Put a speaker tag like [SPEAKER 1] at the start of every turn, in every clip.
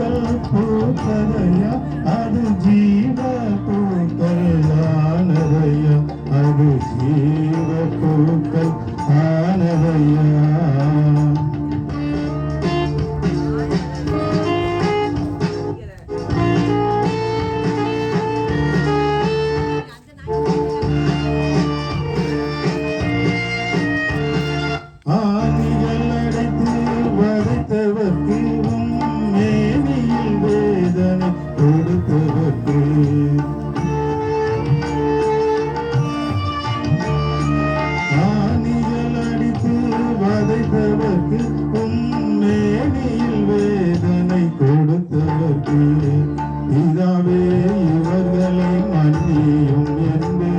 [SPEAKER 1] பூக்கள் பூத்ததையா அது ஜீவ பூக்கள் ஆனதையா அது ஜீவ பூக்கள் ஆனதையா பிதாவே இவர்களை மன்னியும் என்று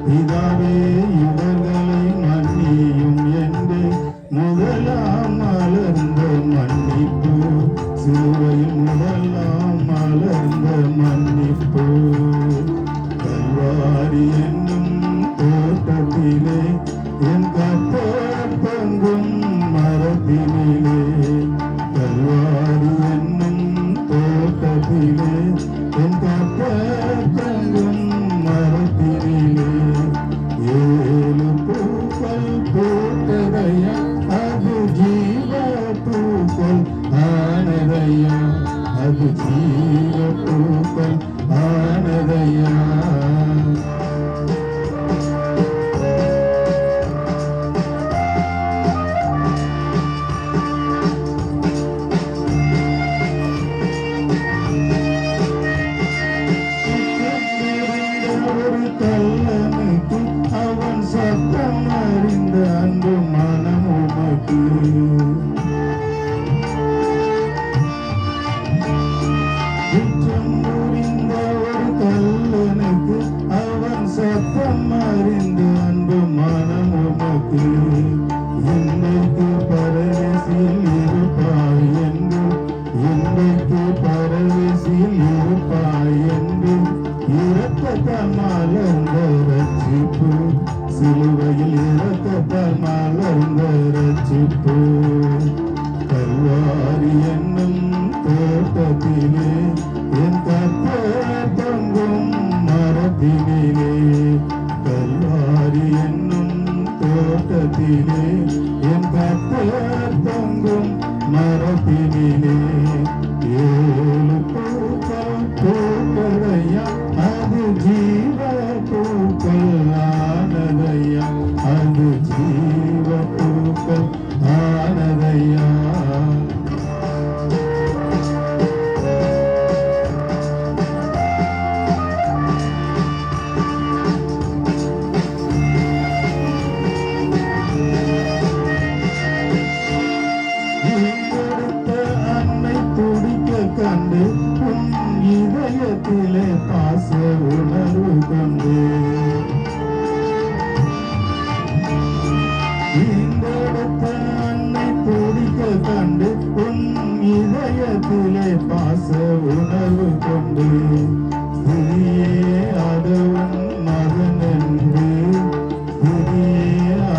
[SPEAKER 1] பிதாவே இவர்களை மன்னியும் என்று முதலாம் மலர்ந்த மன்னிப்பு சிலுவையில் முதலாம் மலர்ந்த மன்னிப்பு கல்வாரி என்னும் தோட்டத்திலே என் கர்த்தர் தங்கும் மரத்தினிலே கல்வாரி என்னும் தோட்டத்திலே என் கர்த்தர் தங்கும் மரத்தினிலே ஏழு பூக்கள் பூத்ததையா அது ஜீவ பூக்கள் ஆனதையா அது ஜீவ பூக்கள் ஆனதையா கல்லனுக்கு அவன் சத்தம் அறிந்த அன்பு மனம் உமக்கு குற்றம் புரிந்த ஒரு கல்லனுக்கு அவன் சத்தம் அறிந்த அன்பு மனம் உமக்கு இன்றைக்கு பரதேசில் இருப்பாய் என்று இன்றைக்கு பரதேசில் இருப்பாய் என்று இரக்கத்தால் மலர்ந்த ரட்சிப்பு சிலுவையில் இரக்கத்தால் மலர்ந்த ரட்சிப்பு கல்வாரி என்னும் தோட்டத்திலே என் கர்த்தர் தங்கும் மரத்தினிலே கல்வாரி என்னும் தோட்டத்திலே என் கர்த்தர் தங்கும் மரத்தினிலே ஏழு பூக்கள் பூக்களையா அது ஜீவ பூக்கள் ஆனதையா அது ஜீவ பூக்கள் ஆனதையா அன்னை துடிக்க கண்டு உன் இதயத்திலே பாச உணர்வு கொண்டு இந்தெடுத்த அன்னை துடிக்க கண்டு உன் இதயத்திலே பாச உணர்வு கொண்டு ஸ்திரியே அது உன் மகன் என்று ஸ்திரியே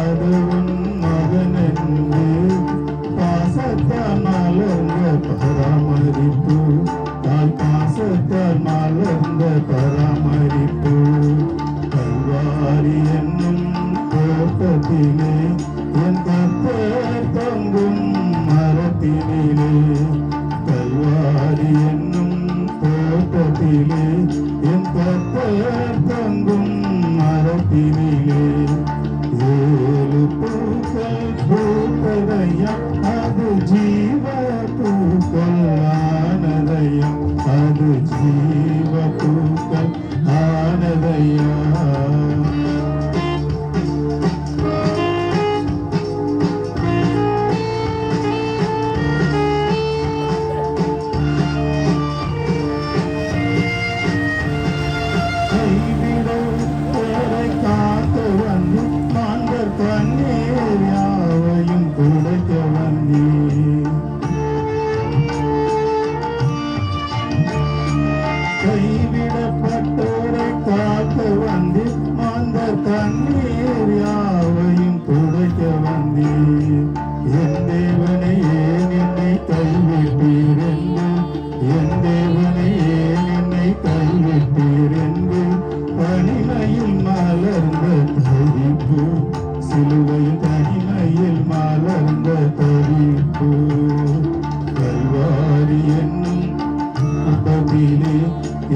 [SPEAKER 1] அது உன் மகன் என்று பாசத்தால் மலர்ந்த பராமரிப்பு தாய் பாசத்தால் மலர்ந்த பராமரிப்பு கல்வாரி என்னும் தோட்டத்திலே என் கர்த்தர் தங்கும் மரத்தினிலே கல்வாரி என்னும் தோட்டத்திலே என் கர்த்தர் தங்கும் மரத்தினிலே ஏழு பூக்கள் பூத்ததையா அது ஜீவ பூக்கள் ஆனதையா அது ஜீவ பூக்கள் ஆனதையா காத்து வந்து மாந்தர் கண்ணீர் யாவையும் துடைக்க வந்தீர்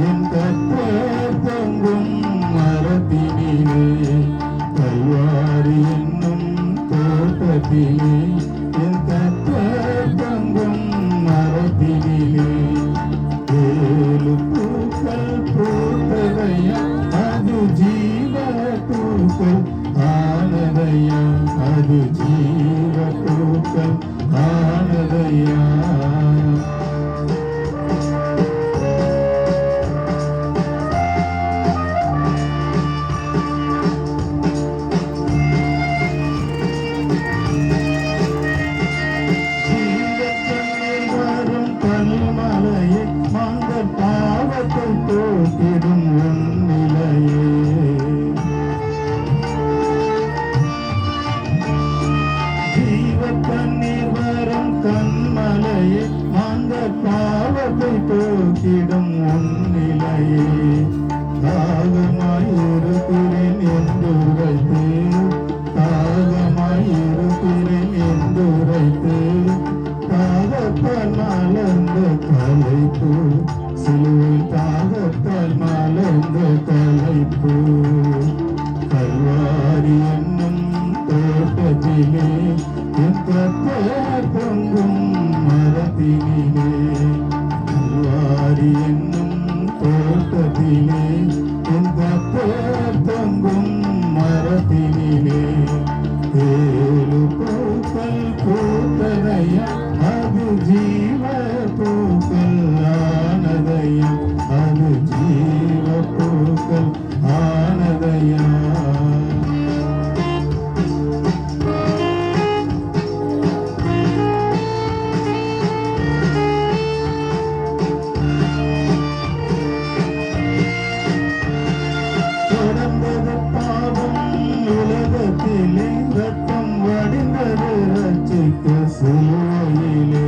[SPEAKER 1] என் கர்த்தர் தொங்கும் மரத்தினிலே கல்வாரி என்னும் தோட்டத்திலே என் கர்த்தர் தொங்கும் மரத்தினிலே 7 பூக்கள் பூத்ததையா அது ஜீவ பூக்கள் ஆனதையா அது ஜீவ பூக்கள் ஆனதையா போக்கிடும் உன்னிலையே ஜீவக்கண்ணீர் வரும் கண்மலையே அந்த பாவத்தை போக்கிடும் உன்னிலையே தாகமாயிருக்கிறேன் என்று உரைத்து தாகமாயிருக்கிறேன் என்று உரைத்து தாகத்தால் மலர்ந்த கலைப்பு சிலுவையில் தாகத்தால் மலர்ந்த கலைப்பு கல்வாரி என்னும் தோட்டத்திலே என் கர்த்தர் தொங்கும் மரத்தினிலே கல்வாரி என்னும் தோட்டத்திலே என் கர்த்தர் தொங்கும் மரத்தினிலே 7 பூக்கள் பூத்ததையா அது ஜீவ பூக்கள் ஆனதையா அது ஜீவ பூக்கள் ஆனதையா தொடர்ந்தது பாவம் உலகத்திலே ரத்தம் வடிந்தது ரட்சிக்க சிலுவையிலே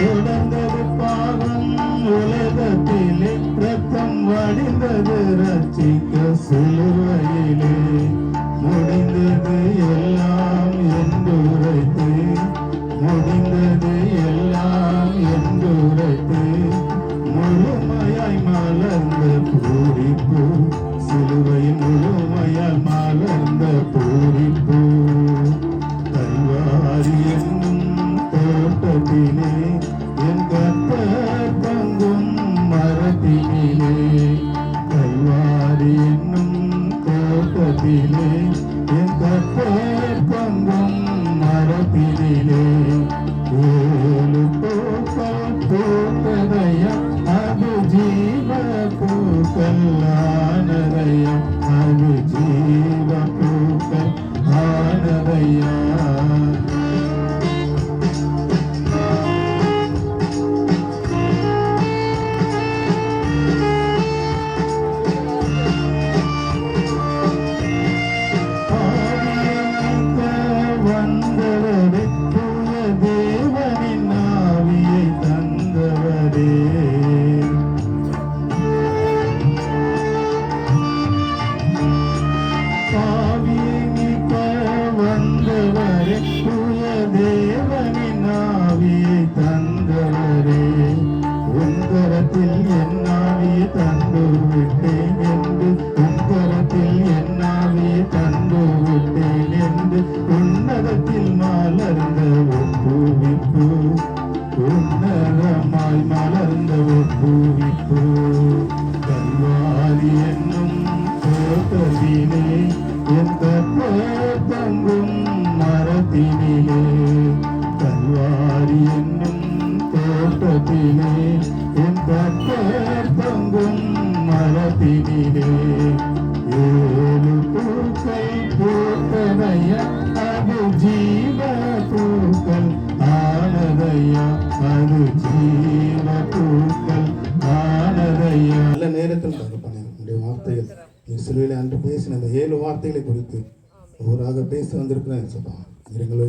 [SPEAKER 1] தொடர்ந்தது பாவம் உலகத்திலே ரத்தம் வடிந்தது ரட்சிக்க சிலுவையிலே முடிந்தது எல்லாம் என்று உரைத்து முடிந்தது எல்லாம் என்று உரைத்து முழுமையாய் மலர்ந்த பூரிப்பு சிலுவையில் முழுமையால் மலர்ந்த பூரிப்பு கல்வாரி என்னும் தோட்டத்திலே என் கர்த்தர் தங்கும் மரத்தினிலே கல்வாரி என்னும் தோட்டத்திலே என் கர்த்தர் தங்கும் மரத்தினிலே 7 பூக்கள் பூத்ததையா அது ஜீவ பூக்கள் ஆனதையா அது ஜீவ பூக்கள் ஆனதையா வந்தவரே தூய தேவனின் ஆவியை தந்தவரே பாவியை நீக்க வந்தவரே தூய தேவனின் ஆவியை தந்தவரே உங்கரத்தில் என் ஆவியை தந்து விட்டேன் என்று உங்கரத்தில் என் ஆவியை தந்து விட்டேன் என்று உன்னதத்தில் மலர்ந்த ஒப்புவிப்பு உன்னதமாய் மலர்ந்த ஒப்புவிப்பு கல்வாரி என்னும் தோட்டத்திலே என் கர்த்தர் தங்கும் மரத்தினிலே கல்வாரி என்னும் தோட்டத்திலே என் கர்த்தர் தங்கும் மரத்தினிலே 7 பூக்கள் பூத்ததையா அது ஜீவ பூக்கள் ஆனதையா அது ஜீவ பூக்கள் ஆனதையா நல்ல நேரத்தில் தகப்பனே உங்களுடைய வார்த்தைகள் நீ சிலுவையிலே அன்று பேசின அந்த 7 வார்த்தைகளை குறித்து ஒவ்வொருவராக பேசி வந்திருக்கிறேன் சொல்லுவான் எங்களை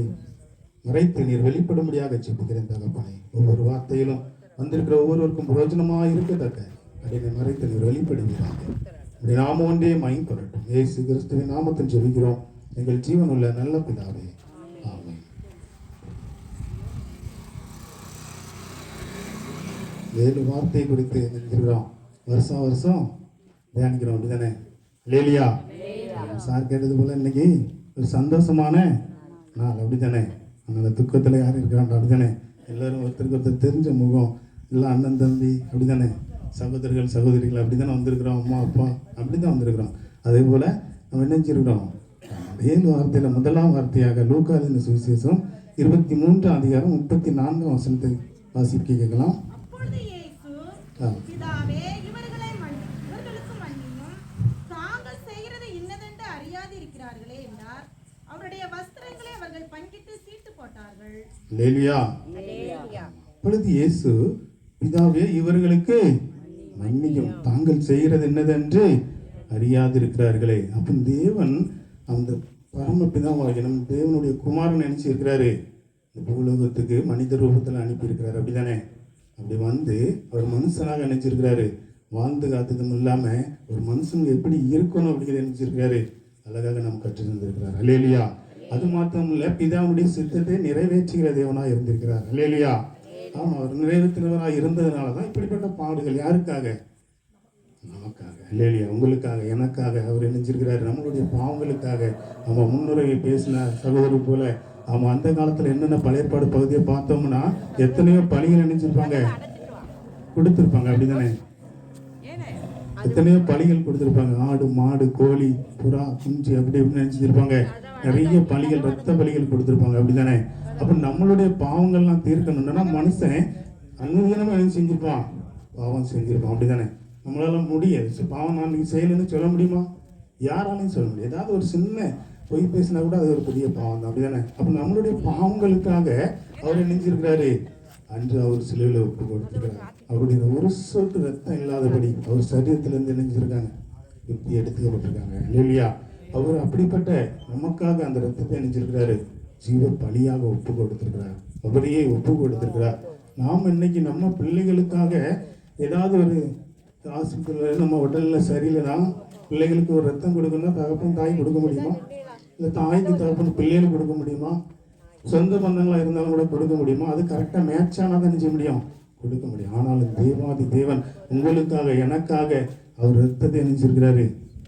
[SPEAKER 1] மறைத்து நீர் வெளிப்படும்படியாக ஜெபிக்கிறேன் தகப்பனே ஒவ்வொரு வார்த்தையிலும் வந்திருக்கிற ஒவ்வொருவருக்கும் பிரயோஜனமாக இருக்கத்தக்க அதை மறைத்து நீர் வெளிப்படுகிறாங்க உடைய நாமம் ஒன்றே மகிமைப்படட்டும் இயேசு கிறிஸ்துவின் நாமத்தில் ஜெபிக்கிறோம் எங்கள் ஜீவனுள்ள நல்ல பிதாவே ஆமென். 7 வார்த்தை குறித்து நினைக்கிறோம். வருஷம் வருஷம் தியானிக்கிறோம், அப்படிதானே? லேலியா சார் கேட்டது போல இன்னைக்கு ஒரு சந்தோஷமான நாள், அப்படித்தானே? அந்த துக்கத்தில் யாரும் இருக்கிறாங்க, அப்படித்தானே? எல்லாரும் ஒருத்தருக்கு ஒருத்தர் தெரிஞ்ச முகம், எல்லாம் அண்ணன் தம்பி, அப்படித்தானே? சகோதரர்கள் சகோதரிகள் அப்படித்தானே வந்திருக்கிறோம், அம்மா அப்பா அப்படிதான் வந்திருக்கிறோம். அதே போல நம்ம நினைச்சிருக்கிறோம் 7 வார்த்தையில் முதலாம் வார்த்தையாக லூக்கா எழுதின சுவிசேஷம் 23 அதிகாரம் 34 வசனத்தை வாசிக்க கேட்கலாம்.
[SPEAKER 2] அப்பொழுது இயேசு, பிதாவே, இவர்களுக்கு மன்னியும், தாங்கள் செய்கிறது இன்னதென்று அறியாதிருக்கிறார்களே என்றார். அவருடைய வஸ்திரங்களை அவர்கள் பங்கிட்டு சீட்டு போட்டார்கள்.
[SPEAKER 1] அல்லேலூயா. அப்பொழுது இயேசு, பிதாவே, இவர்களுக்கு மன்னியும், தாங்கள் செய்கிறது என்னதென்று அறியாதிருக்கிறார்களே. அப்போ தேவன் அந்த பரமபிதாவாகிய நம் தேவனுடைய குமாரன் நினைச்சிருக்கிறாரு, இந்த பூலோகத்துக்கு மனித ரூபத்தில் அனுப்பியிருக்கிறாரு, அப்படிதானே? அப்படி வந்து அவர் மனுஷனாக நினைச்சிருக்கிறாரு. வாழ்ந்து காத்ததும் இல்லாமல் ஒரு மனுஷனுக்கு எப்படி இருக்கணும் அப்படிங்கிறத நினைச்சிருக்கிறாரு. அழகாக நாம் கற்று தந்திருக்கிறார். அல்லேலூயா. அது மாத்திரம் இல்லை, பிதாவுடைய சித்தத்தை நிறைவேற்றுகிற தேவனாக இருந்திருக்கிறார். அல்லேலூயா. ஆமாம், அவர் நிறைவேற்றினவராக இருந்ததுனால தான் இப்படிப்பட்ட பாடுகள். யாருக்காக? நமக்காக. இல்லையா? உங்களுக்காக, எனக்காக அவர் நினைச்சிருக்கிறாரு, நம்மளுடைய பாவங்களுக்காக. நம்ம முன்னுரையை பேசின சகோதரர் போல அவன் அந்த காலத்தில் என்னென்ன பழையப்பாடு பகுதியை பார்த்தோம்னா எத்தனையோ பலிகள் நினைச்சிருப்பாங்க, கொடுத்துருப்பாங்க, அப்படிதானே? எத்தனையோ பலிகள் கொடுத்துருப்பாங்க. ஆடு மாடு கோழி புறா குஞ்சு அப்படி இப்படின்னு நினைச்சிருப்பாங்க. நிறைய பலிகள், ரத்த பலிகள் கொடுத்துருப்பாங்க, அப்படிதானே? அப்போ நம்மளுடைய பாவங்கள்லாம் தீர்க்கணும்னா மனுஷன் அனுதினமாக என்ன செஞ்சிருப்பான்? பாவம் செஞ்சிருப்பான், அப்படிதானே? நம்மளால முடியாது. பாவம் நான் நீங்கள் செய்யலைன்னு சொல்ல முடியுமா? யாராலையும் சொல்ல முடியாது. ஏதாவது ஒரு சின்ன பொய் பேசினா கூட அது ஒரு பெரிய பாவம் தான், அப்படிதானே? அப்போ நம்மளுடைய பாவங்களுக்காக அவர் நினைச்சிருக்கிறாரு. அன்று அவர் சிலுவையில் ஒப்பு கொடுத்துருக்கிறார். அவருடைய ஒரு சொட்டு ரத்தம் இல்லாதபடி அவர் சரீரத்திலிருந்து நினைச்சிருக்காங்க, யுக்தி எடுத்துக்கப்பட்டிருக்காங்க, இல்லையா? அவர் அப்படிப்பட்ட நமக்காக அந்த ரத்தத்தை நினைச்சிருக்கிறாரு, ஜீவ பலியாக ஒப்பு கொடுத்திருக்கிறார், அவரையே ஒப்பு கொடுத்திருக்கிறார். நாம் இன்னைக்கு நம்ம பிள்ளைகளுக்காக ஏதாவது ஒரு ஆஸ்பத்திரியில் நம்ம உடல்ல சரியில்லைனா பிள்ளைகளுக்கு ஒரு ரத்தம் கொடுக்கணும்னா தகப்பன் தாய் கொடுக்க முடியுமா? இல்லை தாய்க்கு தகப்பன் பிள்ளைகளுக்கு கொடுக்க முடியுமா? சொந்த பந்தங்களாக இருந்தாலும் கூட கொடுக்க முடியுமா? அது கரெக்டாக மேட்சானா தான் நினைச்ச முடியும், கொடுக்க முடியும். ஆனாலும் தேவாதி தேவன் உங்களுக்காக எனக்காக அவர் ரத்தத்தை நினைச்சிருக்கிறாரு,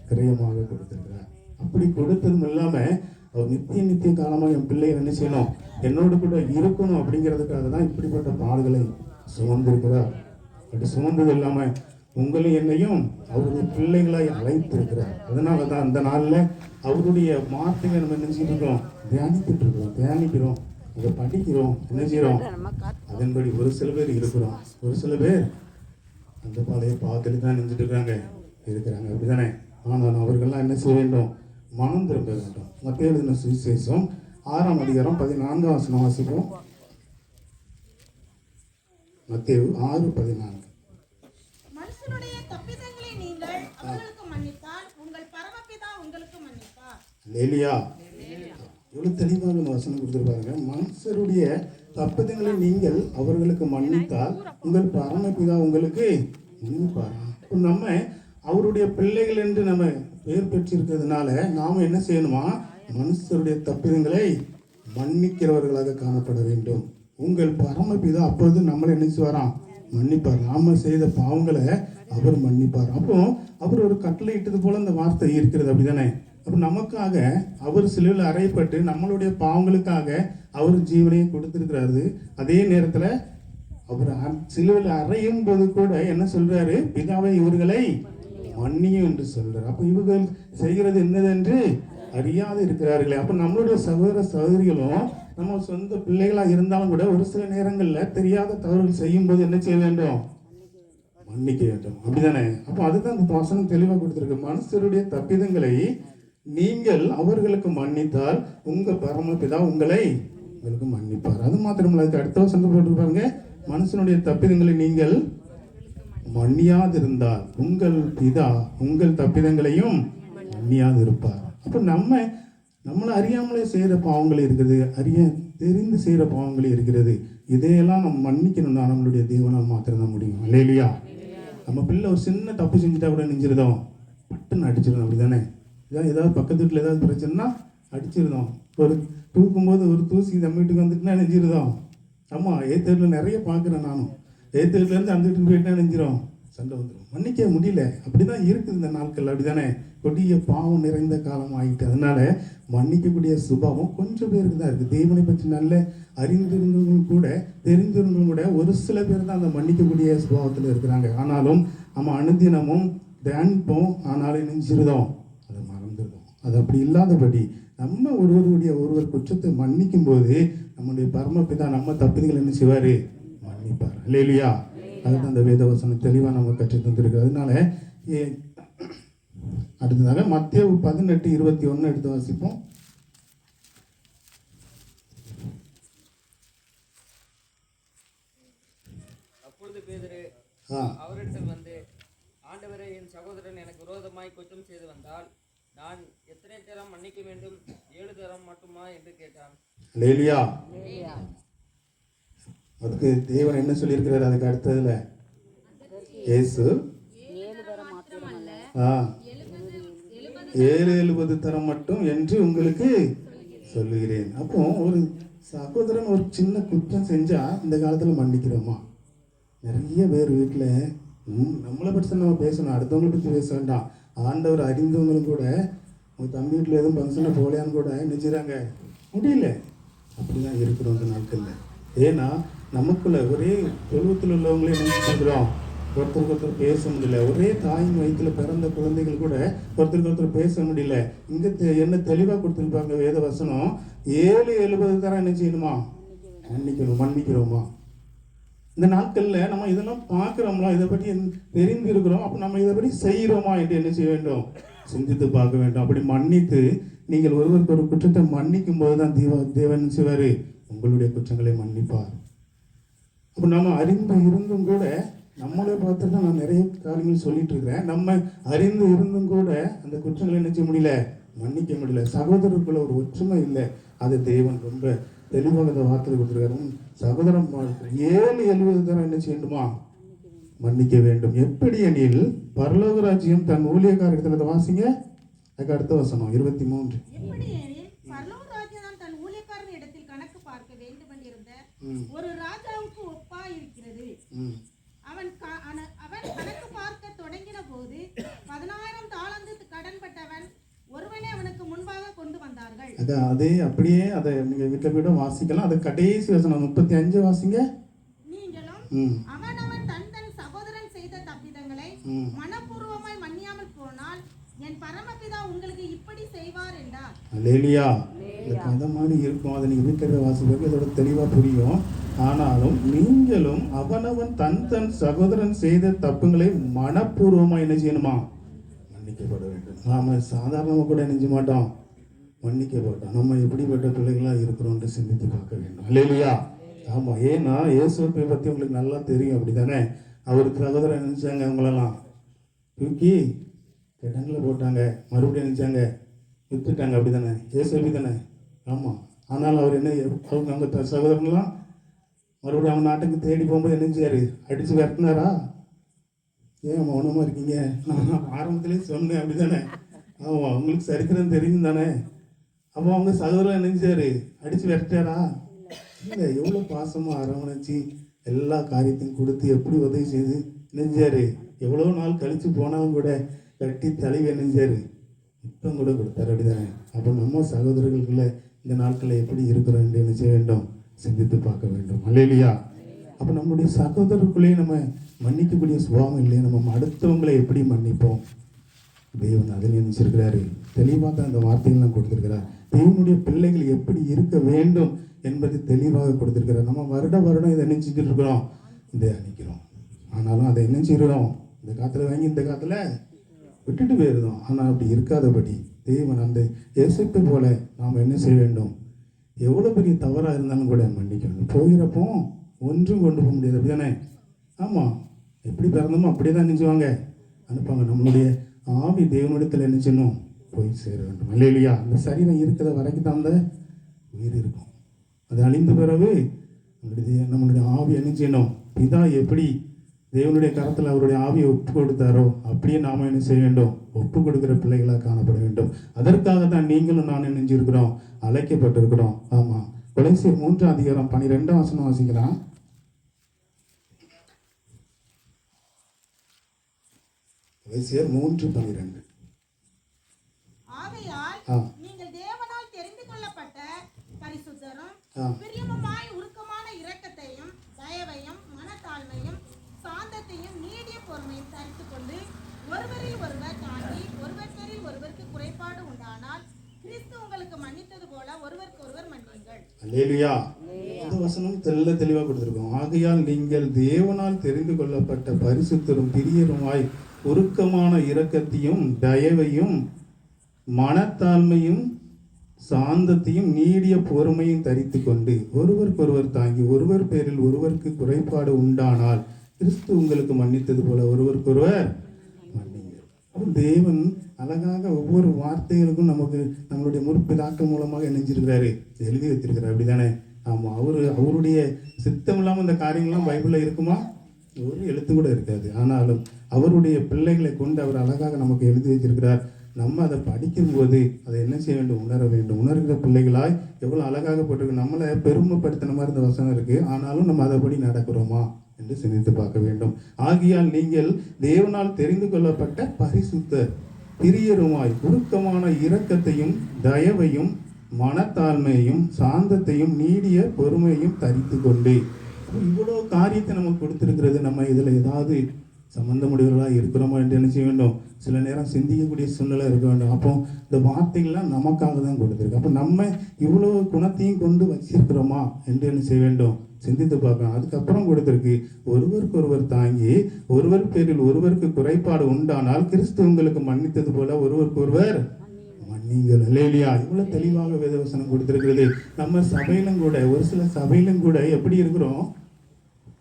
[SPEAKER 1] கிரயமாக கொடுத்திருக்கிறார். அப்படி கொடுத்ததும் இல்லாமல் அவர் நித்திய காலமாக என் பிள்ளைகள் என்ன செய்யணும், என்னோடு கூட இருக்கணும் அப்படிங்கிறதுக்காக தான் இப்படிப்பட்ட பாடுகளை சுமந்திருக்கிறார். அப்படி சுமந்தது இல்லாமல் உங்களையும் என்னையும் அவருடைய பிள்ளைகளாய் அழைத்திருக்கிறார். அதனால தான் அந்த நாளில் அவருடைய வார்த்தைகளை நம்ம என்ன செய்யறோம், தியானித்துட்டு இருக்கிறோம், தியானிக்கிறோம், அதை படிக்கிறோம், என்ன செய்யறோம், அதன்படி ஒரு சில பேர் இருக்கிறோம், ஒரு சில பேர் அந்த பழைய பாவத்தில் தான் நினைச்சிட்டு இருக்கிறாங்க, அப்படிதானே? ஆனால் அவர்கள்லாம் என்ன செய்ய வேண்டும், மனம் திரும்ப வேண்டும். மத்தேயு எழுதின சுவிசேஷம் 6ஆம் அதிகாரம் 14ஆம் வசனம் வாசிப்போம். மத்தேயு 6:14.
[SPEAKER 2] மனுஷனுடைய தப்பிதங்களை நீங்கள் அவர்களுக்கு மன்னித்தால் உங்கள் பரமபிதா உங்களுக்கு மன்னிப்பார்.
[SPEAKER 1] லேலியா எவ்வளவு தெளிவாக வசனம் கொடுத்துருப்பாருங்க. மனுஷருடைய தப்பிதங்களை நீங்கள் அவர்களுக்கு மன்னித்தால் உங்கள் பரமபிதா உங்களுக்கு மன்னிப்பார். இப்போ நம்ம அவருடைய பிள்ளைகள் என்று நம்ம பெயர் பெற்றிருக்கிறதுனால நாம் என்ன செய்யணுமா, மனுஷருடைய தப்பிதங்களை மன்னிக்கிறவர்களாக காணப்பட வேண்டும். உங்கள் பரமபிதா அப்பொழுது நம்மளை என்ன செய்வாராம், மன்னிப்பார். நாம செய்த பாவங்களை அவர் மன்னிப்பார். அப்போ அவர் ஒரு கட்டளை இட்டது போல அந்த வார்த்தை இருக்கிறது, அப்படிதானே? அப்போ நமக்காக அவர் சிலுவையில் அறையப்பட்டு நம்மளுடைய பாவங்களுக்காக அவர் ஜீவனையை கொடுத்திருக்கிறாரு. அதே நேரத்தில் அவர் சிலுவையில் அறையும் போது கூட என்ன சொல்றாரு, பிதாவை இவர்களை மன்னியும் என்று சொல்றாரு. அப்போ இவர்கள் செய்கிறது என்னதென்று அறியாது இருக்கிறார்களே. அப்போ நம்மளுடைய சகோதர சகோதரிகளும் நம்ம சொந்த பிள்ளைகளாக இருந்தாலும் கூட ஒரு சில நேரங்களில் தெரியாத தவறுகள் செய்யும் போது என்ன செய்ய வேண்டும், மன்னிக்க வேண்டும், அப்படிதானே? அப்போ அதுதான் அந்த வசனம் தெளிவாக கொடுத்திருக்கு. மனுஷருடைய தப்பிதங்களை நீங்கள் அவர்களுக்கு மன்னித்தால் உங்க பரமபிதா உங்களுக்கு மன்னிப்பார். அது மாத்திரமல்ல, அதுக்கு அடுத்த வசனம் போட்டிருப்பாங்க, மனுஷனுடைய தப்பிதங்களை நீங்கள் மன்னியாதிருந்தால் உங்கள் பிதா உங்கள் தப்பிதங்களையும் மன்னியாது இருப்பார். அப்போ நம்மளை அறியாமலே செய்கிற பாவங்கள் இருக்குது, தெரிந்து செய்கிற பாவங்கள் இருக்கிறது. இதையெல்லாம் நம்ம மன்னிக்கணும்னா நம்மளுடைய தேவனால் மாத்திரம்தான் முடியும், இல்லையா? நம்ம பிள்ளை ஒரு சின்ன தப்பு செஞ்சுட்டா கூட நெஞ்சிருந்தோம், பட்டுன்னு அடிச்சிருந்தோம், அப்படிதானே? ஏதாவது பக்கத்து வீட்டில் ஏதாவது பிரச்சனைனா அடிச்சிருந்தோம். ஒரு தூக்கும்போது ஒரு தூசி நம்ம வீட்டுக்கு வந்துட்டுனா நெஞ்சிருந்தோம். ஆமாம், ஏத்தரில் நிறைய பார்க்குறேன் நானும். எதிர்த்து வீட்டிலேருந்து அந்த வீட்டுக்கு போயிட்டா நினைஞ்சிரும், சண்டை வந்துடும், மன்னிக்க முடியல. அப்படிதான் இருக்குது இந்த நாட்கள், அப்படிதானே? கொடிய பாவம் நிறைந்த காலம் ஆகிட்டு. அதனால மன்னிக்கக்கூடிய சுபாவம் கொஞ்சம் பேருக்கு தான் இருக்குது. தேவனை பற்றி நல்ல அறிந்திருந்தவங்களும் கூட தெரிந்திருந்தவங்களும் கூட ஒரு சில பேர் தான் அந்த மன்னிக்கக்கூடிய சுபாவத்தில் இருக்கிறாங்க. ஆனாலும் நம்ம அனுதினமும் தியானிப்போம், ஆனாலும் நெஞ்சிருதோம், அதை மறந்துடுதோம். அது அப்படி இல்லாதபடி நம்ம ஒருவர் குற்றத்தை மன்னிக்கும் போது நம்முடைய பரமபிதா நம்ம தப்புகளை என்ன செய்வார்? மன்னிப்பார். இல்லையா? அதுதான் அந்த வேதவசனம் தெளிவாக நம்ம கற்று தந்திருக்கு. அதனால அடுத்ததாக மத்தேயு 18:21 எடுத்து வாசிப்போம்.
[SPEAKER 3] அப்பொழுது பேதுரு அவரிடத்தில் வந்து, ஆண்டவரே, என் சகோதரன் எனக்கு விரோதமாய் குற்றம் செய்து வந்தால் நான் எத்தனை தரம் மன்னிக்க வேண்டும்? 7 தரம் மட்டுமா என்று கேட்டான்.
[SPEAKER 1] அல்லேலூயா. அதுக்கு தேவன் என்ன சொல்லியிருக்கிறார்? அதுக்கு அடுத்ததுல இயேசு 70 தரம் மட்டும் என்று உங்களுக்கு சொல்லுகிறேன். அப்போ ஒரு சகோதரன் ஒரு சின்ன குற்றம் செஞ்சா இந்த காலத்துல மன்னிக்கிறோமா? நிறைய பேர் வீட்டில் நம்மளை பற்றி நம்ம பேசணும், அடுத்தவங்களை பற்றி பேச வேண்டாம். ஆண்டவர் அறிந்தவங்களும் கூட உங்கள் தம்பி வீட்டில் எதுவும் ஃபங்க்ஷனை போகலையான்னு கூட நினைச்சுறாங்க, முடியல. அப்படிதான் இருக்கிறோம் இந்த நாட்களில். ஏன்னா நமக்குள்ள ஒரே தொழுவத்தில் உள்ளவங்களே நினைச்சுக்கிறோம், ஒருத்தருக்கு ஒருத்தர் பேச முடியல. ஒரே தாயின் வயிற்றுல பிறந்த குழந்தைகள் கூட ஒருத்தருக்கு ஒருத்தர் பேச முடியல. இங்கே என்ன தெளிவாக கொடுத்துருப்பாங்க வேத வசனம், 70 தரம் என்ன செய்யணுமா? மன்னிக்கிறோமா? இந்த நாட்களில் நம்ம இதெல்லாம் பார்க்குறோம்லாம், இதை பற்றி தெரிந்து இருக்கிறோம், அப்போ நம்ம இதை பற்றி செய்கிறோமா என்று என்ன செய்ய வேண்டும்? சிந்தித்து பார்க்க வேண்டும். அப்படி மன்னித்து நீங்கள் ஒருவருக்கு ஒரு குற்றத்தை மன்னிக்கும் போது தான் தேவன் செய்வார், உங்களுடைய குற்றங்களை மன்னிப்பார். அப்போ நம்ம அறிந்து இருந்தும் கூட நம்மளே பார்த்துட்டு தான் நான் நிறைய காரியங்கள் சொல்லிட்டு இருக்கிறேன். நம்ம அறிந்து இருந்தும் கூட அந்த குற்றங்களை என்ன செய்ய முடியல? மன்னிக்க முடியல. சகோதரருக்குள்ள ஒரு ஒற்றுமை இல்லை. அது தேவன் ரொம்ப தெளிவாக அந்த வார்த்தை கொடுத்துருக்காரு. சகோதரம் 70 தரம் என்ன செய்யணுமா? மன்னிக்க வேண்டும். எப்படி எனில் பரலோக ராஜ்யம் தன் ஊழியக்காரத்தில் வாசிங்க. அதுக்கு அடுத்த வசனம் 23.
[SPEAKER 2] ஒரு ராஜாவுக்கு ஒப்பா இருக்கிறது. அவன் கணக்கு பார்க்க தொடங்கின போது 10,000 தாலந்து கடன்பட்டவன் ஒருவனே அவனுக்கு முன்பாக கொண்டு வந்தார்கள்.
[SPEAKER 1] அதே அப்படியே அதை நீங்க வீட்டில் போய்ட்டு வாசிக்கலாம். அது கடைசி வசனம் 35 வாசிங்க.
[SPEAKER 2] நீங்களும் அவன் தன் சகோதரன் செய்த தப்பிதங்களை மனப்பூர்வமாய் மன்னியாமல் போனால் என் பரமபிதா உங்களுக்கு இப்படி செய்வார் என்றார். அல்லேலூயா.
[SPEAKER 1] அந்த மாதிரி இருக்கும். அதை நீங்க வீட்டில் வாசிப்பீங்க, இதோட தெளிவா புரியும். ஆனாலும் நீங்களும் அவனவன் தன் சகோதரன் செய்த தப்புங்களை மனப்பூர்வமா என்ன செய்யணுமா? மன்னிக்கப்பட வேண்டும். நாம சாதாரணமாக கூட நினைஞ்ச மாட்டோம், மன்னிக்கப்பட்டோம். நம்ம எப்படிப்பட்ட பிள்ளைகளா இருக்கிறோம்னு சிந்தித்து பார்க்க வேண்டும். அல்லேலூயா. ஆமா. ஏன்னா இயேசுவை பத்தி உங்களுக்கு நல்லா தெரியும், அப்படித்தானே? அவருக்கு சகோதரன் நினைச்சாங்க, அவங்களெல்லாம் தூக்கி கிடங்குல போட்டாங்க, மறுபடியும் நினைச்சாங்க வித்துட்டாங்க, அப்படித்தானே? இயேசு தானே? ஆமா. ஆனாலும் அவர் என்ன, அவங்க சகோதரன்லாம் மறுபடியும் அவங்க நாட்டுக்கு தேடி போகும்போது என்ன செய்யாரு? அடிச்சு விரட்டினாரா? ஏன் மௌனமாக இருக்கீங்க? நான் ஆரம்பத்திலே சொன்னேன், அப்படிதானே? ஆமாம், அவங்களுக்கு சரித்திரம் தெரியும் தானே? அப்போ அவங்க சகோதரன் நினைச்சாரு, அடிச்சு விரட்டாரா? இல்லை, எவ்வளோ பாசமாக அரவணைச்சு எல்லா காரியத்தையும் கொடுத்து எப்படி உதவி செய்து நெஞ்சாரு. எவ்வளோ நாள் கழித்து போனாலும் கூட கட்டி தலைவை நெஞ்சாரு, இப்போ கூட கொடுத்தாரு, அப்படிதானே? அப்போ நம்ம சகோதரர்களுக்குள்ள இந்த நாட்களில் எப்படி இருக்கிறோம் என்று என்ன செய்ய வேண்டும்? சிந்தித்து பார்க்க வேண்டும். அல்லேலூயா. அப்போ நம்முடைய சகோதரருக்குள்ளேயே நம்ம மன்னிக்கக்கூடிய சுபாவம் இல்லையே, நம்ம அடுத்தவங்களை எப்படி மன்னிப்போம்? தேவன் அதில் நினைச்சிருக்கிறாரு. தெளிவாக அந்த வார்த்தைகள்லாம் கொடுத்திருக்கிறார். தேவனுடைய பிள்ளைகள் எப்படி இருக்க வேண்டும் என்பது தெளிவாக கொடுத்திருக்கிறார். நம்ம வருடம் இதை நினைச்சிட்டு இருக்கிறோம், இதை அணிக்கிறோம். ஆனாலும் அதை என்ன செய்கிறோம்? இந்த காலத்தில் வாங்கி இந்த காலத்தில் விட்டுட்டு போயிருந்தோம். ஆனால் அப்படி இருக்காதபடி தேவன் அந்த இயேசுவை போல நாம் என்ன செய்ய வேண்டும்? எவ்வளோ பெரிய தவறாக இருந்தாலும் கூட மன்னிக்கணும். போகிறப்போ ஒன்றும் கொண்டு போக முடியாது, அப்படிதானே? ஆமாம். எப்படி பிறந்தோமோ அப்படியே தான் நினைச்சுவாங்க, அனுப்பாங்க. நம்மளுடைய ஆவி தேவனிடத்தில் என்ன செய்யணும்? போய் சேர வேண்டும். அல்லேலூயா. அந்த சரீரம் இருக்கிற வரைக்கும் தான் அந்த உயிர் இருக்கும். அது அழிந்த பிறகு நம்மளுடைய ஆவி என்ன செய்யணும்? பிதா எப்படி தேவனுடைய கரத்தில் அவருடைய ஆவியை ஒப்பு கொடுத்தாரோ அப்படியே நாம் என்ன செய்ய வேண்டும்? ஒப்பு கொடுக்கிற பிள்ளைகளாக காணப்பட வேண்டும். அதற்காக தான் நீங்களும் நான் நினைஞ்சிருக்கிறோம், அழைக்கப்பட்டிருக்கிறோம். ஆமாம். கொலைசியர் 3 அதிகாரம் 12 வசனம் வாசிக்கலாம். எபேசியர் 3:12.
[SPEAKER 2] ஆகையால்
[SPEAKER 1] ஆ.
[SPEAKER 2] நீங்கள் தேவனால் தெரிந்து கொள்ளப்பட்ட பரிசுத்தரும்
[SPEAKER 1] ஆ.
[SPEAKER 2] பிரியமுமாய் உருக்கமான இரக்கத்தையும் தயவையும் மனத்தாழ்மையும் சாந்தத்தையும் நீடிய பொறுமையும் தரித்துக் கொண்டு ஒருவரில் ஒருவர் தாண்டி ஒருவர் பேரில் ஒருவருக்கு குறைபாடு உண்டானால் கிறிஸ்து உங்களுக்கு மன்னித்தது போல ஒருவருக்கு ஒருவர் மன்னியுங்கள்.
[SPEAKER 1] அல்லேலூயா. இந்த வசனம் தெளிவா கொடுத்திருக்கோம். ஆகையால் நீங்கள் தேவனால் தெரிந்து கொள்ளப்பட்ட பரிசுத்தரும் பிரியருமாய் உருக்கமான இரக்கத்தையும் தயவையும் மனத்தாழ்மையும் சாந்தத்தையும் நீடிய பொறுமையும் தரித்து கொண்டு ஒருவருக்கொருவர் தாங்கி ஒருவர் பேரில் ஒருவருக்கு குறைபாடு உண்டானால் கிறிஸ்து உங்களுக்கு மன்னித்தது போல ஒருவருக்கொருவர் மன்னியுங்கள். அப்போ தேவன் அழகாக ஒவ்வொரு வார்த்தைகளுக்கும் நமக்கு நம்மளுடைய முற்பிதாக்கள் மூலமாக இணைஞ்சிருக்கிறாரு, எழுதி வச்சிருக்கிறார். அப்படிதானே? ஆமாம். அவருடைய சித்தம் இல்லாமல் இந்த காரியங்கள்லாம் பைபிளில் இருக்குமா? ஒரு எழுத்து கூட இருக்காது. ஆனாலும் அவருடைய பிள்ளைகளை கொண்டு அவர் அழகாக நமக்கு எழுதி வச்சிருக்கிறார். நம்ம அதை படிக்கும்போது அதை என்ன செய்ய வேண்டும்? உணர வேண்டும். உணர்கிற பிள்ளைகளாய் எவ்வளோ அழகாக போட்டிருக்கு. நம்மளை பெருமைப்படுத்தின மாதிரி இந்த வசனம் இருக்குது. ஆனாலும் நம்ம அதைப்படி நடக்கிறோமா என்று சிந்தித்து பார்க்க வேண்டும். ஆகையால் நீங்கள் தேவனால் தெரிந்து கொள்ளப்பட்ட பரிசுத்தர் பிரியருமாய் உருக்கமான இரக்கத்தையும் தயவையும் மனத்தாழ்மையையும் சாந்தத்தையும் நீடிய பொறுமையையும் தரித்து கொண்டு. இவ்வளோ காரியத்தை நமக்கு கொடுத்திருக்கிறது. நம்ம இதில் ஏதாவது சம்பந்தமுடையவர்களாக இருக்கிறோமா என்று என்ன செய்ய வேண்டும்? சில நேரம் சிந்திக்கக்கூடிய சூழ்நிலை இருக்க வேண்டும். அப்போ இந்த வார்த்தைகள்லாம் நமக்காக தான் கொடுத்துருக்கு. அப்போ நம்ம இவ்வளோ குணத்தையும் கொண்டு வச்சிருக்கிறோமா என்று என்ன செய்ய வேண்டும்? சிந்தித்து பார்க்கலாம். அதுக்கப்புறம் கொடுத்திருக்கு, ஒருவருக்கொருவர் தாங்கி ஒருவர் பேரில் ஒருவருக்கு குறைபாடு உண்டானால் கிறிஸ்து உங்களுக்கு மன்னித்தது போல ஒருவருக்கொருவர் மன்னியுங்கள். அல்லேலூயா. இவ்வளவு தெளிவாக வேதவசனம் கொடுத்திருக்கிறது. நம்ம சபையிலும் கூட ஒரு சில சபையிலும் கூட எப்படி இருக்கிறோம்?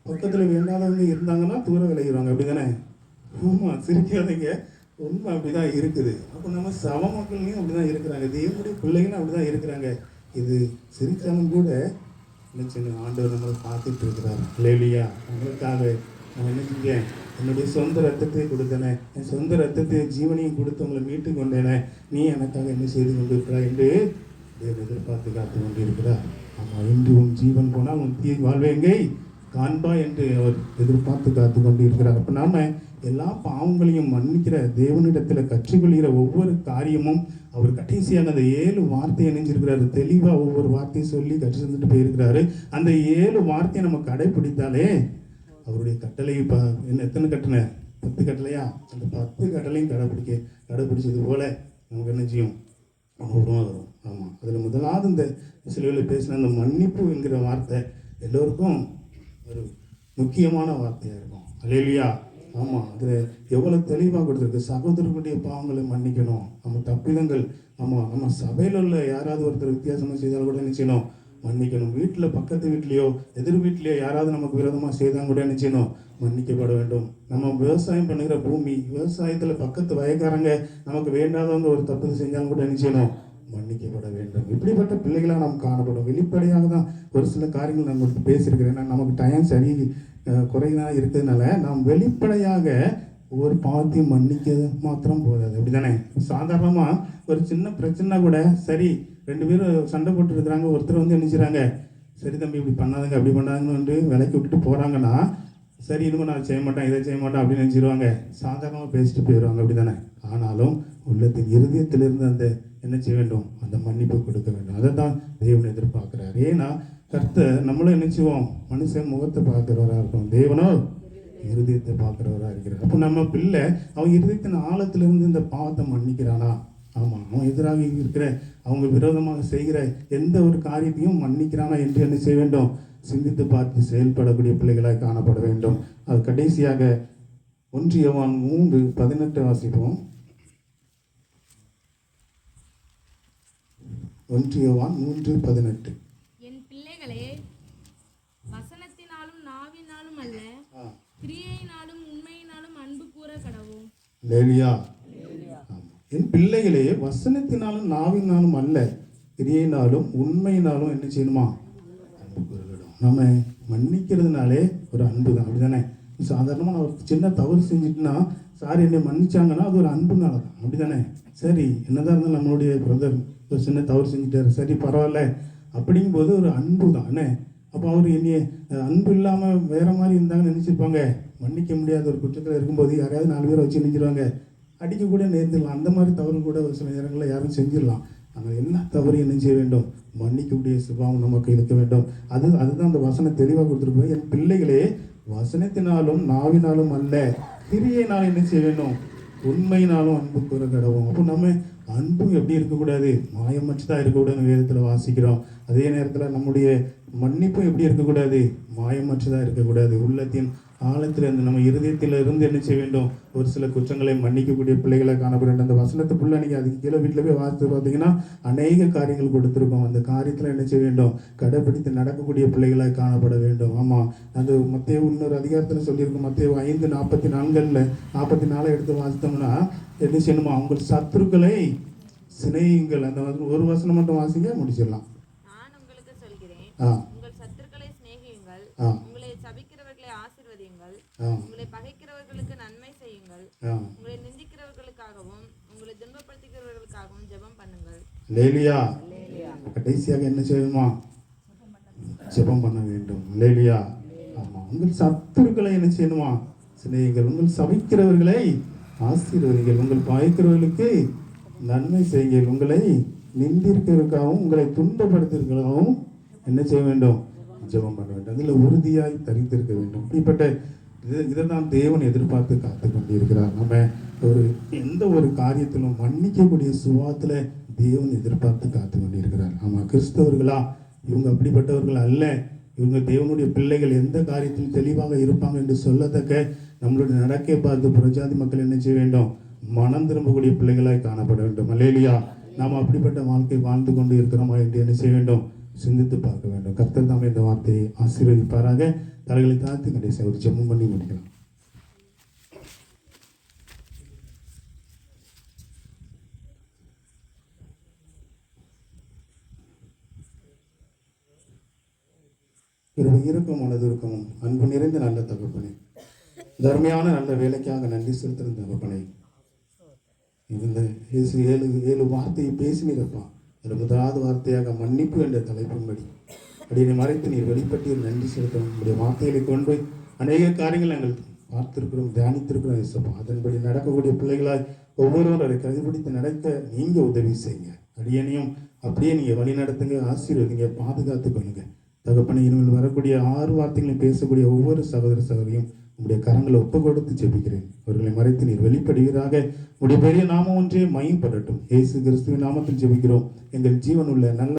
[SPEAKER 1] பக்கத்துல வேண்டாதவங்க இருந்தாங்கன்னா தூர விளைகிறாங்க. அப்படிதானே? ஆமா, சிரிக்காதீங்க. உண்மை அப்படிதான் இருக்குது. அப்போ நம்ம சப மக்கள்லையும் அப்படிதான் இருக்கிறாங்க. தேவனுடைய பிள்ளைகளும் அப்படிதான் இருக்கிறாங்க. இது சிரிச்சாலும் கூட சின்ன ஆண்டவர் நம்மளை பார்த்துட்டு இருக்கிறார். அல்லேலூயா. உங்களுக்காக நான் என்ன செஞ்சேன்? என்னுடைய சொந்த ரத்தத்தை கொடுத்தேனே, என் சொந்த ரத்தத்தை ஜீவனையும் கொடுத்து உங்களை மீட்டு கொண்டேனே, நீ எனக்காக என்ன செய்து கொண்டிருக்கிறாய் என்று தேவன் எதிர்பார்த்து காத்து கொண்டிருக்கிறார். ஆமாம், இன்று உன் ஜீவன் போனால் உன் தீ வாழ்வேங்கை காண்பா என்று அவர் எதிர்பார்த்து காத்து கொண்டிருக்கிறார். அப்போ நாம எல்லா பாவங்களையும் மன்னிக்கிற தேவனிடத்தில் கற்றுக்கொள்கிற ஒவ்வொரு காரியமும் அவர் கடைசியாக அந்த 7 வார்த்தையை இணைஞ்சிருக்கிறாரு. தெளிவாக ஒவ்வொரு வார்த்தையை சொல்லி கற்று செஞ்சுட்டு போயிருக்கிறாரு. அந்த 7 வார்த்தையை நம்ம கடைப்பிடித்தாலே அவருடைய கட்டளை என்ன எத்தனை கட்டளை? 10 கட்டளையா? அந்த 10 கட்டளையும் கடைப்பிடிச்சது போல நமக்கு என்ன செய்யும்? அனுபவமாக வரும். ஆமாம், அதில் முதலாவது இந்த சிலுவையில் பேசின அந்த மன்னிப்பு என்கிற வார்த்தை எல்லோருக்கும் ஒரு முக்கியமான வார்த்தையாக இருக்கும். அல்லேலூயா. ஆமாம், அதில் எவ்வளோ தெளிவாக கொடுத்துருக்கு. சகோதரர்களுடைய பாவங்களை மன்னிக்கணும். நம்ம தப்பிதங்கள், ஆமாம், நம்ம சபையில் உள்ள யாராவது ஒருத்தர் வித்தியாசமாக செய்தால் கூட என்ன செய்யணும்? மன்னிக்கணும். வீட்டில் பக்கத்து வீட்லேயோ எதிர் வீட்லேயோ யாராவது நமக்கு விரோதமாக செய்தால் கூட என்ன செய்யணும்? மன்னிக்கப்பட வேண்டும். நம்ம விவசாயம் பண்ணுகிற பூமி, விவசாயத்தில் பக்கத்து வயக்காரங்க நமக்கு வேண்டாதவங்க ஒரு தப்பு செஞ்சாலும் கூட என்ன செய்யணும்? மன்னிக்கப்பட வேண்டும். இப்படிப்பட்ட பிள்ளைகளாக நாம் காணப்படும். வெளிப்படையாக தான் ஒரு சில காரியங்கள் நான் உங்களுக்கு பேசியிருக்கிறேன். ஏன்னா நமக்கு டைம் சரி குறைவாக இருக்கிறதுனால நாம் வெளிப்படையாக ஒவ்வொரு பாவத்தையும் மன்னிக்கிறது மாத்திரம் போதாது. அப்படி தானே? சாதாரணமாக ஒரு சின்ன பிரச்சனை கூட சரி, 2 பேரும் சண்டை போட்டு இருக்கிறாங்க, ஒருத்தர் வந்து என்ன செய்கிறாங்க? சரி தம்பி இப்படி பண்ணாதுங்க அப்படி பண்ணாதுன்னு விலைக்கு விட்டுட்டு போகிறாங்கன்னா சரி இனிமேல் நான் செய்ய மாட்டேன் இதை செய்ய மாட்டேன் அப்படின்னு நினச்சிடுவாங்க. சாதாரணமாக பேசிட்டு போயிடுவாங்க. அப்படி தானே? ஆனாலும் உள்ளத்தின் இருதயத்திலிருந்து அந்த என்ன செய்ய வேண்டும்? அந்த மன்னிப்பு கொடுக்க வேண்டும். அதை தான் தேவன் எதிர்பார்க்கிறார். ஏன்னா கர்த்தர் நம்மளும் என்ன செய்வோம்? மனுஷன் முகத்தை பார்க்கிறவராக இருக்கும், தேவனோ இருதயத்தை பார்க்கிறவராக இருக்கிறார். அப்போ நம்ம பிள்ளை அவன் இருதயத்தின் ஆழத்திலிருந்து இந்த பாவத்தை மன்னிக்கிறானா? ஆமாம், அவன் எதிராக இருக்கிற அவங்க விரோதமாக செய்கிற எந்த ஒரு காரியத்தையும் மன்னிக்கிறானா என்று என்ன செய்ய வேண்டும்? சிந்தித்து பார்த்து செயல்படக்கூடிய பிள்ளைகளாக காணப்பட வேண்டும். அது கடைசியாக 1 யோவான் 3:18 வாசிப்போம். 1 யோவான் 3:18.
[SPEAKER 4] என் பிள்ளைகளே, வசனத்தினாலும் நாவினாலும் அல்ல, கிரியையினாலும் உண்மையினாலும் அன்பு கூற கடவோம்.
[SPEAKER 1] லேலியா. என் பிள்ளைகளே, வசனத்தினாலும் நாவினாலும் அல்ல, கிரியையினாலும் உண்மையினாலும் என்ன செய்யணுமா? அன்பு கூற வேண்டும். நம்ம மன்னிக்கிறதுனாலே ஒரு அன்பு தான். அப்படிதானே? சாதாரணமாக நான் ஒரு சின்ன தவறு செஞ்சுட்டுனா சாரி என்னை மன்னிச்சாங்கன்னா அது ஒரு அன்புனால தான். அப்படிதானே? சரி, என்னதான் இருந்தாலும் நம்மளுடைய பிரதர் ஒரு சின்ன தவறு செஞ்சுட்டாரு, சரி பரவாயில்ல அப்படிங்கும்போது ஒரு அன்பு தான். என்ன? அப்போ அவர் என்னைய அன்பு இல்லாமல் வேற மாதிரி இருந்தாங்கன்னு நினச்சிருப்பாங்க. மன்னிக்க முடியாத ஒரு குற்றத்தில் இருக்கும்போது யாரையாவது 4 பேரை வச்சு நினைச்சிருவாங்க, அடிக்க கூட நேர்ந்துடலாம். அந்த மாதிரி தவறு கூட ஒரு சில நேரங்களில் யாரும் செஞ்சிடலாம். ஆனால் என்ன தவறு என்ன செய்ய வேண்டும்? மன்னிக்கக்கூடிய சுபாவம் நமக்கு இருக்க வேண்டும். அதுதான் அந்த வசனம் தெளிவாக கொடுத்துருக்கோம். என் பிள்ளைகளே, வசனத்தினாலும் நாவினாலும் அல்ல, கிரியையினாலும் என்ன செய்ய வேண்டும்? உண்மையினாலும் அன்பு கூற கடவோம். அப்போ நம்ம அன்பும் எப்படி இருக்கக்கூடாது? மாயமற்றதாக இருக்கக்கூடாதுன்னு வேதத்தில் வாசிக்கிறோம். அதே நேரத்தில் நம்முடைய மன்னிப்பும் எப்படி இருக்கக்கூடாது? மாயமற்றதாக இருக்கக்கூடாது. உள்ளத்தின் ஆழத்தில் இருந்து நம்ம இருதயத்தில் இருந்து என்ன செய்ய வேண்டும்? ஒரு சில குற்றங்களை மன்னிக்கக்கூடிய பிள்ளைகளை காணப்பட வேண்டும். அந்த வசனத்துக்குள்ள நீங்கள் அதுக்கு கீழே வீட்டில் போய் வாசித்து பார்த்தீங்கன்னா அநேக காரியங்கள் கொடுத்துருக்கோம். அந்த காரியத்தில் என்ன செய்ய வேண்டும்? கடைப்பிடித்து நடக்கக்கூடிய பிள்ளைகளாக காணப்பட வேண்டும். ஆமாம், அது மத்தேயு இன்னொரு அதிகாரத்தில் சொல்லியிருக்கோம். மத்தேயு 5:44 எடுத்து வாசித்தோம்னா என்ன செய்யணுமா? உங்கள் சத்துருக்களை சிநேகியுங்கள். அந்த ஒரு வசனம் மட்டும் வாசிங்க, முடிச்சிடலாம்.
[SPEAKER 4] நான் உங்களுக்கு சொல்கிறேன்,
[SPEAKER 1] ஆ
[SPEAKER 4] உங்கள் சத்துருக்களை சிநேகியுங்கள்,
[SPEAKER 1] ஆ
[SPEAKER 4] உங்களை சபிக்கிறவர்களை ஆசீர்வதியுங்கள்,
[SPEAKER 1] ஆ
[SPEAKER 4] உங்களை பகைக்கிறவர்களுக்கு நன்மை செய்யுங்கள்,
[SPEAKER 1] ஆ
[SPEAKER 4] உங்களை நிந்திக்கிறவர்களுக்காகவும் உங்களை துன்பப்படுத்துகிறவர்களுக்காகவும் ஜெபம் பண்ணுங்கள்.
[SPEAKER 1] லேலியா, கடைசியாக என்ன செய்யணுமா? ஜெபம் பண்ண வேண்டும். லேலியா, ஆமா, உங்கள் சத்துருக்களை என்ன செய்யணுமா? சிநேகியுங்கள், உங்கள் சபிக்கிறவர்களை ஆசீர்வதிங்கள், உங்கள் பாய்க்கிறவர்களுக்கு நன்மை செய்யுங்கள், உங்களை நிந்திருக்கிறதுக்காகவும் உங்களை துன்பப்படுத்துவதற்காகவும் என்ன செய்ய வேண்டும்? ஜெபம் பண்ண வேண்டும். அதில் உறுதியாய் தரித்திருக்க வேண்டும். இப்படிப்பட்ட இதை தான் தேவன் எதிர்பார்த்து காத்து கொண்டிருக்கிறார். நம்ம எந்த ஒரு காரியத்திலும் மன்னிக்கக்கூடிய சுபாவத்தில் தேவன் எதிர்பார்த்து காத்து கொண்டிருக்கிறார். ஆமாம், கிறிஸ்தவர்களா இவங்க அப்படிப்பட்டவர்கள் அல்ல. இவங்க தேவனுடைய பிள்ளைகள் எந்த காரியத்திலும் தெளிவாக இருப்பாங்க என்று சொல்லத்தக்க நம்மளுடைய நடக்கை பார்த்து புறஜாதி மக்கள் என்ன செய்ய வேண்டும்? மனம் திரும்பக்கூடிய பிள்ளைகளாய் காணப்பட வேண்டும். அல்லேலூயா. நாம் அப்படிப்பட்ட வாழ்க்கை வாழ்ந்து கொண்டு இருக்கிறோமா என்று என்ன செய்ய வேண்டும்? சிந்தித்து பார்க்க வேண்டும். கர்த்தர் தாமே இந்த வார்த்தையை ஆசீர்வதிப்பாராக. தலைகளை தாழ்த்தி கடைசி ஒரு ஜெபம் பண்ணி முடிக்கலாம். இருக்கும் மனதிற்கும் அன்பு நிறைந்த நல்ல தகப்பனே, தர்மையான நல்ல வேலைக்காக நன்றி செலுத்துகிற தகப்பனே, இந்த 7 வார்த்தையை பேசினீரப்பா. முதலாவது வார்த்தையாக மன்னிப்பு என்ற தலைப்பின்படி அப்படியே மறைத்து நீர் வெளிப்பட்டு நன்றி செலுத்தணும். உங்களுடைய வார்த்தைகளை கொண்டு அநேக காரியங்கள் நாங்கள் பார்த்திருக்கிறோம், தியானித்திருக்கிறோம் இயேசுப்பா. அதன்படி நடக்கக்கூடிய பிள்ளைகளாய் ஒவ்வொருவரும் அதை கடைபிடித்து நடக்க நீங்கள் உதவி செய்யுங்க. அடியனையும் அப்படியே நீங்கள் வழி நடத்துங்க, ஆசீர்வதிங்க, பாதுகாத்து கொள்ளுங்க தகப்பனை. இனிமேல் வரக்கூடிய 6 வார்த்தைகளையும் பேசக்கூடிய ஒவ்வொரு சகோதர சகோதரியும் உங்களுடைய கரங்களை ஒப்பு கொடுத்து ஜெபிக்கிறேன். அவர்களை மறைத்து நீர் வெளிப்படுவீராக. உங்களுடைய பெரிய நாமம் ஒன்றே மையப்படட்டும். இயேசு கிறிஸ்துவின் நாமத்தில் ஜெபிக்கிறோம் எங்கள் ஜீவனுள்ள நல்ல